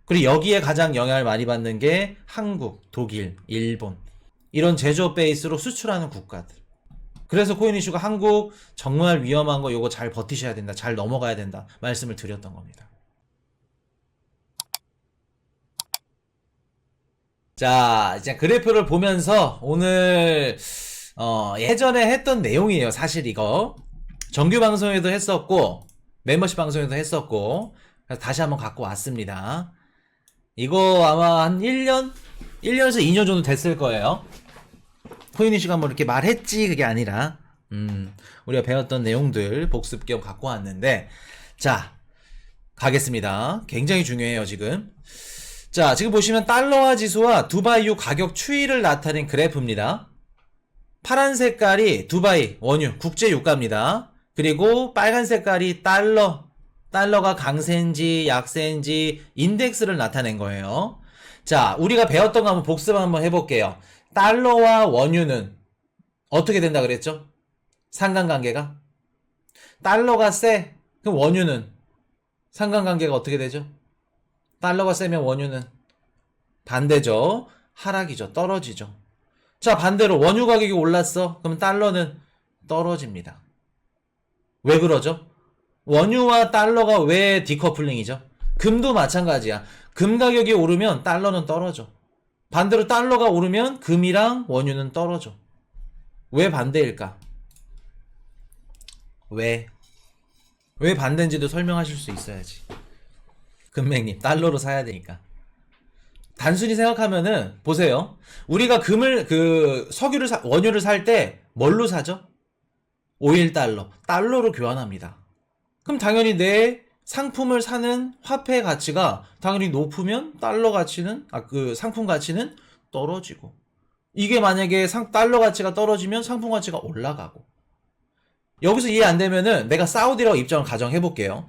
그리고 여기에 가장 영향을 많이 받는 게 한국, 독일, 일본 이런 제조업 베이스로 수출하는 국가들. 그래서 코인 이슈가 한국 정말 위험한 거 요거 잘 버티셔야 된다. 잘 넘어가야 된다. 말씀을 드렸던 겁니다. 자, 이제 그래프를 보면서 오늘 예전에 했던 내용이에요. 사실 이거 정규 방송에도 했었고 멤버십 방송에도 했었고 그래서 다시 한번 갖고 왔습니다. 이거 아마 한 1년에서 2년 정도 됐을 거예요. 코인이 씨가 뭐 이렇게 말했지 그게 아니라 우리가 배웠던 내용들 복습 겸 갖고 왔는데 자 가겠습니다. 굉장히 중요해요 지금. 자 지금 보시면 달러화 지수와 두바이유 가격 추이를 나타낸 그래프입니다. 파란 색깔이 두바이 원유 국제 유가입니다. 그리고 빨간 색깔이 달러가 강세인지 약세인지 인덱스를 나타낸 거예요. 자 우리가 배웠던 거 한번 복습 한번 해볼게요. 달러와 원유는 어떻게 된다 그랬죠? 상관관계가 달러가 세 그럼 원유는 상관관계가 어떻게 되죠? 달러가 세면 원유는 반대죠. 하락이죠. 떨어지죠. 자 반대로 원유 가격이 올랐어. 그럼 달러는 떨어집니다. 왜 그러죠? 원유와 달러가 왜 디커플링이죠? 금도 마찬가지야. 금 가격이 오르면 달러는 떨어져. 반대로 달러가 오르면 금이랑 원유는 떨어져. 왜 반대일까? 왜 반대인지도 설명하실 수 있어야지. 금맥님 달러로 사야 되니까. 단순히 생각하면은 보세요. 우리가 석유를 원유를 살 때 뭘로 사죠? 오일 달러로 교환합니다. 그럼 당연히 내 상품을 사는 화폐 가치가 당연히 높으면 달러 가치는 상품 가치는 떨어지고 이게 만약에 달러 가치가 떨어지면 상품 가치가 올라가고 여기서 이해 안 되면은 내가 사우디라고 입장을 가정해 볼게요.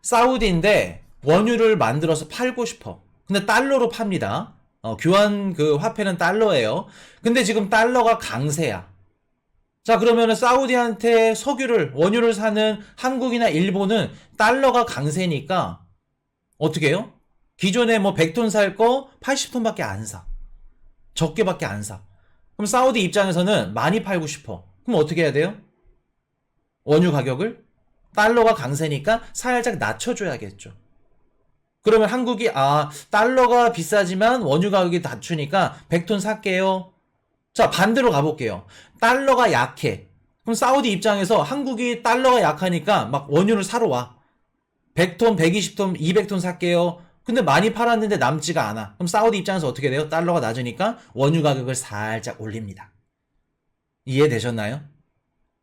사우디인데 원유를 만들어서 팔고 싶어. 근데 달러로 팝니다. 교환 화폐는 달러예요. 근데 지금 달러가 강세야. 자 그러면은 사우디한테 원유를 사는 한국이나 일본은 달러가 강세니까 어떻게 해요? 기존에 뭐 100톤 살 거 80톤밖에 안 사. 적게밖에 안 사. 그럼 사우디 입장에서는 많이 팔고 싶어. 그럼 어떻게 해야 돼요? 원유 가격을 달러가 강세니까 살짝 낮춰줘야겠죠. 그러면 한국이 달러가 비싸지만 원유 가격이 낮추니까 100톤 살게요. 자 반대로 가볼게요. 달러가 약해. 그럼 사우디 입장에서 한국이 달러가 약하니까 막 원유를 사러 와. 100톤, 120톤, 200톤 살게요. 근데 많이 팔았는데 남지가 않아. 그럼 사우디 입장에서 어떻게 돼요? 달러가 낮으니까 원유 가격을 살짝 올립니다. 이해되셨나요?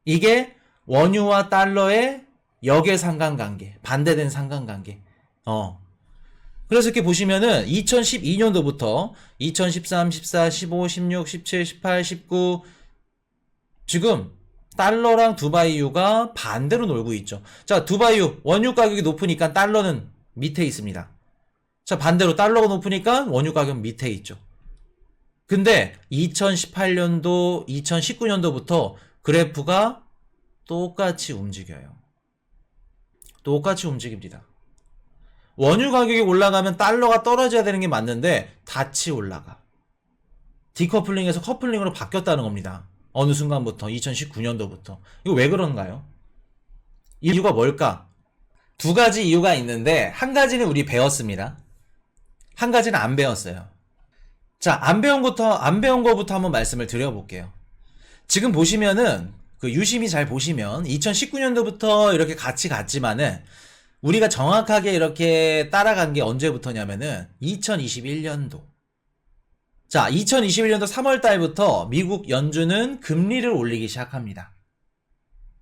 이게 원유와 달러의 역의 상관관계, 반대된 상관관계. 그래서 이렇게 보시면은 2012년도부터 2013, 14, 15, 16, 17, 18, 19 지금 달러랑 두바이유가 반대로 놀고 있죠. 자, 두바이유 원유 가격이 높으니까 달러는 밑에 있습니다. 자, 반대로 달러가 높으니까 원유 가격 밑에 있죠. 근데 2018년도, 2019년도부터 그래프가 똑같이 움직여요. 똑같이 움직입니다. 원유 가격이 올라가면 달러가 떨어져야 되는 게 맞는데 같이 올라가. 디커플링에서 커플링으로 바뀌었다는 겁니다. 어느 순간부터 2019년도부터. 이거 왜 그런가요? 이유가 뭘까? 두 가지 이유가 있는데 한 가지는 우리 배웠습니다. 한 가지는 안 배웠어요. 자, 안 배운 거부터 한번 말씀을 드려볼게요. 지금 보시면은 유심히 잘 보시면 2019년도부터 이렇게 같이 갔지만은 우리가 정확하게 이렇게 따라간 게 언제부터냐면은 2021년도. 자, 2021년도 3월 달부터 미국 연준은 금리를 올리기 시작합니다.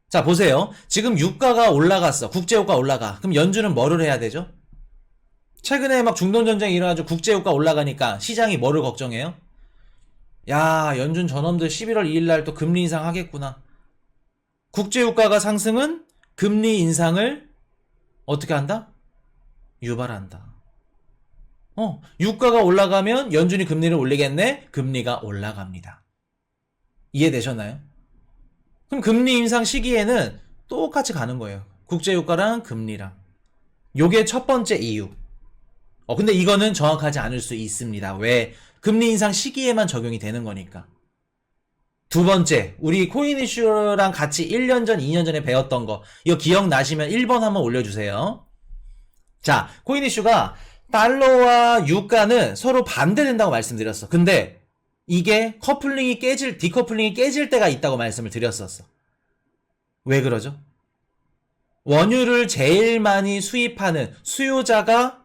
자, 보세요. 지금 유가가 올라갔어. 국제유가 올라가. 그럼 연준은 뭐를 해야 되죠? 최근에 막 중동전쟁이 일어나가지고 국제유가 올라가니까 시장이 뭐를 걱정해요? 야, 연준 저놈들 11월 2일날 또 금리 인상하겠구나. 국제유가가 상승은 금리 인상을 어떻게 한다? 유발한다. 유가가 올라가면 연준이 금리를 올리겠네? 금리가 올라갑니다. 이해되셨나요? 그럼 금리 인상 시기에는 똑같이 가는 거예요. 국제유가랑 금리랑. 요게 첫 번째 이유. 근데 이거는 정확하지 않을 수 있습니다. 왜? 금리 인상 시기에만 적용이 되는 거니까. 두 번째, 우리 코인 이슈랑 같이 1년 전, 2년 전에 배웠던 거, 이거 기억나시면 1번 한번 올려주세요. 자, 코인 이슈가 달러와 유가는 서로 반대된다고 말씀드렸어. 근데 이게 디커플링이 깨질 때가 있다고 말씀을 드렸었어. 왜 그러죠? 원유를 제일 많이 수입하는 수요자가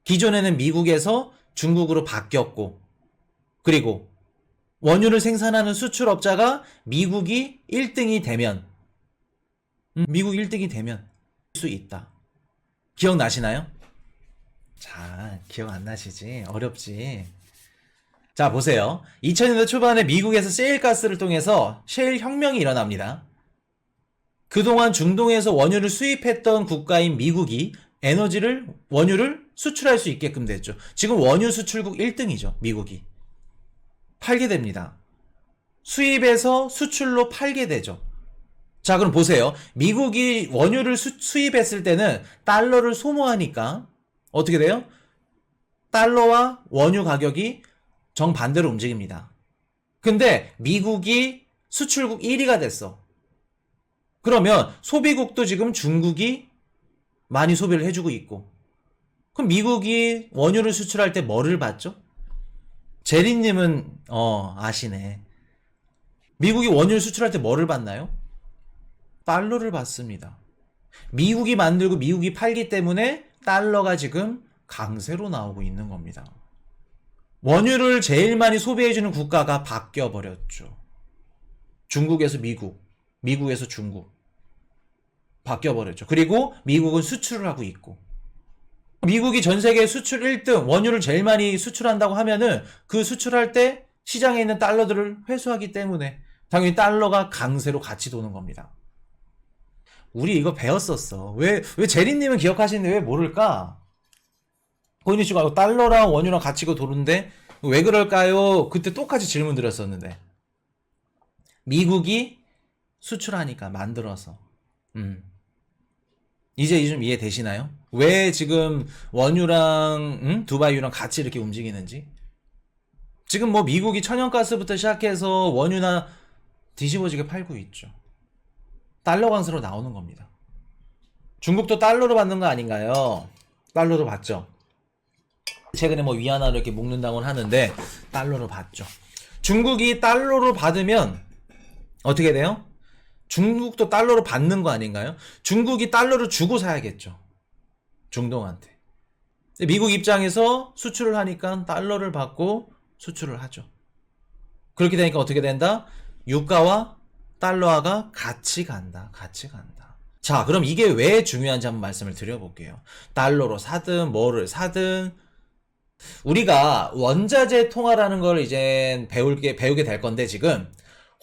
기존에는 미국에서 중국으로 바뀌었고, 그리고 원유를 생산하는 수출업자가 미국이 1등이 되면, 미국 1등이 되면 수 있다. 기억나시나요? 자, 기억 안 나시지? 어렵지? 자, 보세요. 2000년대 초반에 미국에서 셰일가스를 통해서 셰일 혁명이 일어납니다. 그동안 중동에서 원유를 수입했던 국가인 미국이 원유를 수출할 수 있게끔 됐죠. 지금 원유 수출국 1등이죠, 미국이. 팔게 됩니다. 수입에서 수출로 팔게 되죠. 자, 그럼 보세요. 미국이 원유를 수입했을 때는 달러를 소모하니까 어떻게 돼요? 달러와 원유 가격이 정반대로 움직입니다. 근데 미국이 수출국 1위가 됐어. 그러면 소비국도 지금 중국이 많이 소비를 해주고 있고, 그럼 미국이 원유를 수출할 때 뭐를 받죠? 제리님은 아시네. 미국이 원유를 수출할 때 뭐를 받나요? 달러를 받습니다. 미국이 만들고 미국이 팔기 때문에 달러가 지금 강세로 나오고 있는 겁니다. 원유를 제일 많이 소비해주는 국가가 바뀌어버렸죠. 중국에서 미국, 미국에서 중국 바뀌어버렸죠. 그리고 미국은 수출을 하고 있고, 미국이 전 세계 수출 1등, 원유를 제일 많이 수출한다고 하면은 그 수출할 때 시장에 있는 달러들을 회수하기 때문에 당연히 달러가 강세로 같이 도는 겁니다. 우리 이거 배웠었어. 왜 제리님은 기억하시는데 왜 모를까? 코인 이슈가 달러랑 원유랑 같이 도는데 왜 그럴까요? 그때 똑같이 질문 드렸었는데. 미국이 수출하니까 만들어서. 이제 좀 이해되시나요? 왜 지금 원유랑 두바이유랑 같이 이렇게 움직이는지? 지금 뭐 미국이 천연가스부터 시작해서 원유나 뒤집어지게 팔고 있죠. 달러 강세로 나오는 겁니다. 중국도 달러로 받는 거 아닌가요? 달러로 받죠. 최근에 뭐 위안화로 이렇게 묶는다고는 하는데 달러로 받죠. 중국이 달러로 받으면 어떻게 돼요? 중국도 달러로 받는 거 아닌가요? 중국이 달러를 주고 사야겠죠. 중동한테. 미국 입장에서 수출을 하니까 달러를 받고 수출을 하죠. 그렇게 되니까 어떻게 된다? 유가와 달러화가 같이 간다. 자, 그럼 이게 왜 중요한지 한번 말씀을 드려볼게요. 달러로 사든 뭐를 사든 우리가 원자재 통화라는 걸 이제 배우게 될 건데, 지금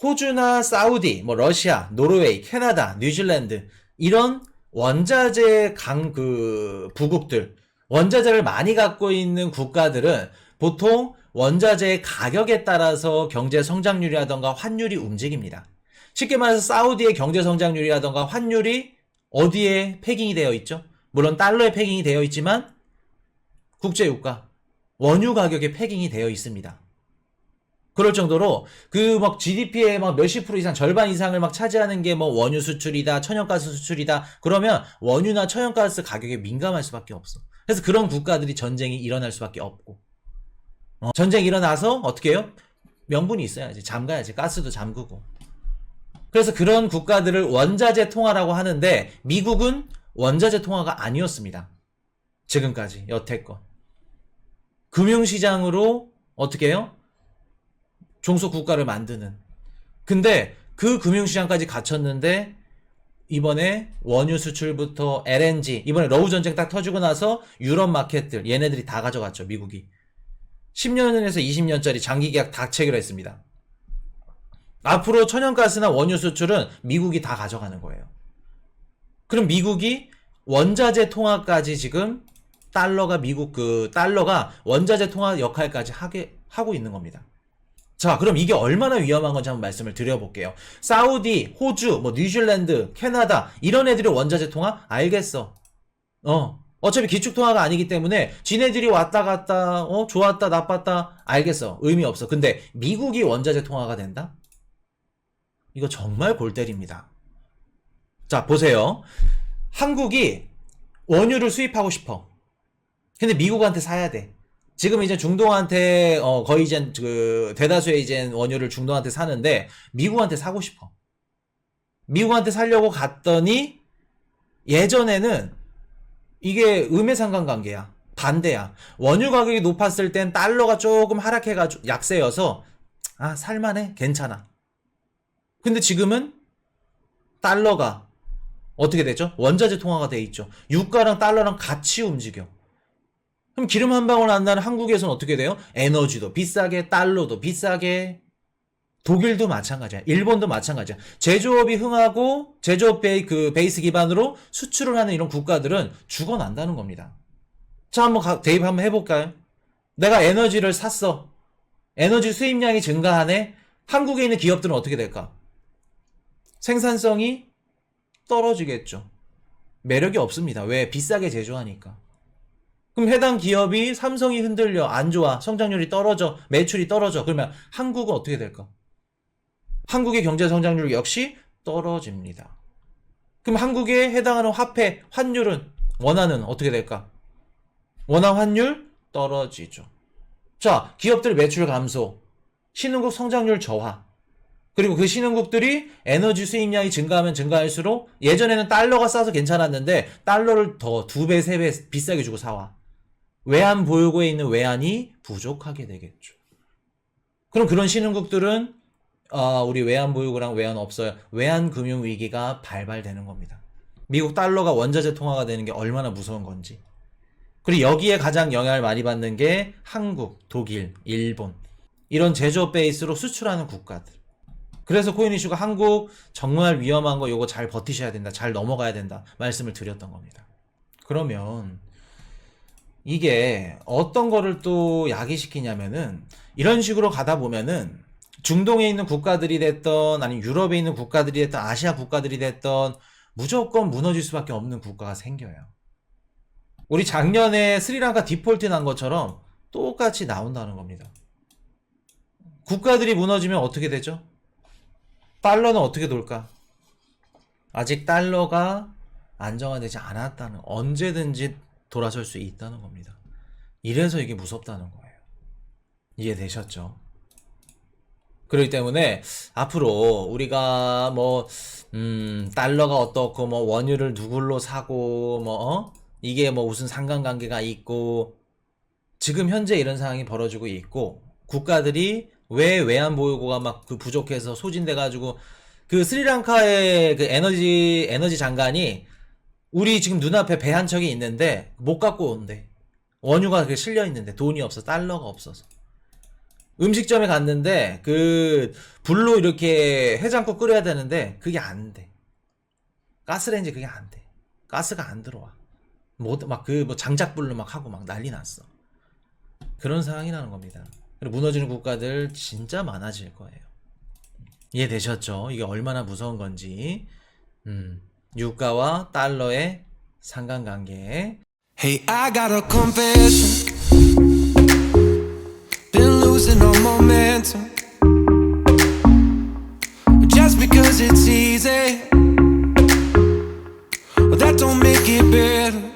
호주나 사우디, 뭐 러시아, 노르웨이, 캐나다, 뉴질랜드 이런 원자재 부국들, 원자재를 많이 갖고 있는 국가들은 보통 원자재의 가격에 따라서 경제 성장률이라던가 환율이 움직입니다. 쉽게 말해서 사우디의 경제 성장률이라던가 환율이 어디에 패깅이 되어 있죠? 물론 달러에 패깅이 되어 있지만 국제유가, 원유 가격에 패깅이 되어 있습니다. 그럴 정도로 GDP의 몇십 프로 이상, 절반 이상을 차지하는 게 원유 수출이다, 천연가스 수출이다. 그러면 원유나 천연가스 가격에 민감할 수밖에 없어. 그래서 그런 국가들이 전쟁이 일어날 수밖에 없고, 전쟁이 일어나서 어떻게 해요? 명분이 있어야지. 잠가야지. 가스도 잠그고. 그래서 그런 국가들을 원자재 통화라고 하는데, 미국은 원자재 통화가 아니었습니다. 지금까지 여태껏. 금융시장으로 어떻게 해요? 종속 국가를 만드는. 근데 그 금융시장까지 갖췄는데 이번에 원유 수출부터 LNG, 이번에 러우 전쟁 딱 터지고 나서 유럽 마켓들 얘네들이 다 가져갔죠. 미국이 10년에서 20년짜리 장기 계약 다 체결했습니다. 앞으로 천연가스나 원유 수출은 미국이 다 가져가는 거예요. 그럼 미국이 원자재 통화까지 지금 달러가 원자재 통화 역할까지 하고 있는 겁니다. 자, 그럼 이게 얼마나 위험한 건지 한번 말씀을 드려볼게요. 사우디, 호주, 뉴질랜드, 캐나다 이런 애들이 원자재 통화? 알겠어. 어차피 기축통화가 아니기 때문에 지네들이 왔다 갔다 좋았다 나빴다 알겠어. 의미 없어. 근데 미국이 원자재 통화가 된다? 이거 정말 골 때립니다. 자, 보세요. 한국이 원유를 수입하고 싶어. 근데 미국한테 사야 돼. 지금 이제 중동한테 거의 이제 그 대다수의 이제 원유를 중동한테 사는데 미국한테 사고 싶어. 미국한테 사려고 갔더니 예전에는 이게 음해상관관계야. 반대야. 원유 가격이 높았을 땐 달러가 조금 하락해가지고 약세여서 살만해. 괜찮아. 근데 지금은 달러가 어떻게 되죠? 원자재 통화가 돼 있죠. 유가랑 달러랑 같이 움직여. 그럼 기름 한 방울 안 나는 한국에서는 어떻게 돼요? 에너지도 비싸게, 달러도 비싸게. 독일도 마찬가지야. 일본도 마찬가지야. 제조업이 흥하고 제조업 베이스 기반으로 수출을 하는 이런 국가들은 죽어난다는 겁니다. 자, 한번 대입 한번 해볼까요? 내가 에너지를 샀어. 에너지 수입량이 증가하네. 한국에 있는 기업들은 어떻게 될까? 생산성이 떨어지겠죠. 매력이 없습니다. 왜? 비싸게 제조하니까. 그럼 해당 기업이 삼성이 흔들려. 안 좋아. 성장률이 떨어져. 매출이 떨어져. 그러면 한국은 어떻게 될까? 한국의 경제 성장률 역시 떨어집니다. 그럼 한국에 해당하는 화폐, 환율은 원화는 어떻게 될까? 원화 환율 떨어지죠. 자, 기업들 매출 감소, 신흥국 성장률 저하. 그리고 그 신흥국들이 에너지 수입량이 증가하면 증가할수록 예전에는 달러가 싸서 괜찮았는데 달러를 더 2배, 3배 비싸게 주고 사와. 외환 보유고에 있는 외환이 부족하게 되겠죠. 그럼 그런 신흥국들은 우리 외환 보유고랑 외환 없어요. 외환 금융 위기가 발발되는 겁니다. 미국 달러가 원자재 통화가 되는 게 얼마나 무서운 건지. 그리고 여기에 가장 영향을 많이 받는 게 한국, 독일, 일본 이런 제조업 베이스로 수출하는 국가들. 그래서 코인 이슈가 한국 정말 위험한 거 요거 잘 버티셔야 된다. 잘 넘어가야 된다. 말씀을 드렸던 겁니다. 그러면 이게 어떤 거를 또 야기시키냐면은 이런 식으로 가다 보면은 중동에 있는 국가들이 됐던 아니면 유럽에 있는 국가들이 됐던 아시아 국가들이 됐던 무조건 무너질 수밖에 없는 국가가 생겨요. 우리 작년에 스리랑카 디폴트 난 것처럼 똑같이 나온다는 겁니다. 국가들이 무너지면 어떻게 되죠? 달러는 어떻게 돌까? 아직 달러가 안정화되지 않았다는, 언제든지 돌아설 수 있다는 겁니다. 이래서 이게 무섭다는 거예요. 이해되셨죠? 그렇기 때문에 앞으로 우리가 달러가 어떻고 원유를 누굴로 사고 이게 무슨 상관관계가 있고, 지금 현재 이런 상황이 벌어지고 있고, 국가들이 왜 외환 보유고가 막 부족해서 소진돼 가지고 그 스리랑카의 그 에너지 장관이 우리 지금 눈앞에 배 한 척이 있는데 못 갖고 온대. 원유가 실려 있는데 돈이 없어. 달러가 없어서. 음식점에 갔는데 그 불로 이렇게 해장국 끓여야 되는데 그게 안 돼. 가스레인지 그게 안 돼. 가스가 안 들어와. 장작불로 막 하고 막 난리 났어. 그런 상황이라는 겁니다. 그리고 무너지는 국가들 진짜 많아질 거예요. 이해되셨죠? 이게 얼마나 무서운 건지. 유가와 달러의 상관관계. Hey, I got a confession. Been losing all momentum. Just because it's easy, that don't make it better.